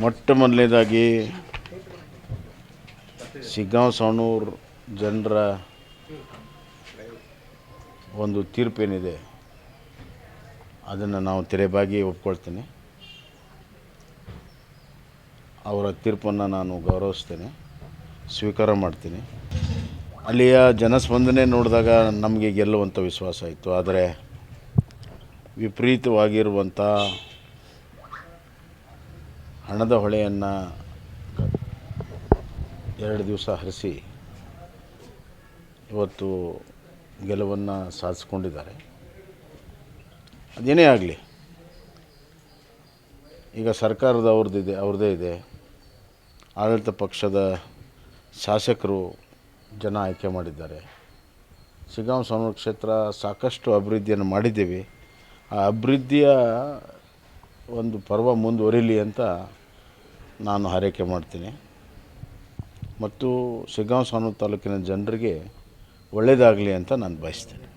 ಮೊಟ್ಟ ಮೊದಲನೇದಾಗಿ ಶಿಗ್ಗಾಂವ್ ಸವಣೂರು ಜನರ ಒಂದು ತೀರ್ಪೇನಿದೆ ಅದನ್ನು ನಾವು ತೆರೆಬಾಗಿ ಒಪ್ಕೊಳ್ತೇನೆ. ಅವರ ತೀರ್ಪನ್ನು ನಾನು ಗೌರವಿಸ್ತೇನೆ, ಸ್ವೀಕಾರ ಮಾಡ್ತೀನಿ. ಅಲ್ಲಿಯ ಜನಸ್ಪಂದನೆ ನೋಡಿದಾಗ ನಮಗೆ ಗೆಲ್ಲುವಂಥ ವಿಶ್ವಾಸ ಇತ್ತು. ಆದರೆ ವಿಪರೀತವಾಗಿರುವಂಥ ಹಣದ ಹೊಳೆಯನ್ನು 2 ದಿವಸ ಹರಿಸಿ ಇವತ್ತು ಗೆಲುವನ್ನು ಸಾಧಿಸ್ಕೊಂಡಿದ್ದಾರೆ. ಅದೇನೇ ಆಗಲಿ, ಈಗ ಸರ್ಕಾರದ ಅವ್ರದ್ದೇ ಇದೆ. ಆಡಳಿತ ಪಕ್ಷದ ಶಾಸಕರು ಜನ ಆಯ್ಕೆ ಮಾಡಿದ್ದಾರೆ. ಶಿಗ್ಗಾಂವ್ ಸವಣೂರು ಕ್ಷೇತ್ರ ಸಾಕಷ್ಟು ಅಭಿವೃದ್ಧಿಯನ್ನು ಮಾಡಿದ್ದೇವೆ. ಆ ಅಭಿವೃದ್ಧಿಯ ಒಂದು ಪರ್ವ ಮುಂದುವರಿಲಿ ಅಂತ ನಾನು ಹಾರೈಕೆ ಮಾಡ್ತೀನಿ ಮತ್ತು ಶಿಗ್ಗಾಂವ್ ಸವಣೂರು ತಾಲೂಕಿನ ಜನರಿಗೆ ಒಳ್ಳೆಯದಾಗಲಿ ಅಂತ ನಾನು ಬಯಸ್ತೇನೆ.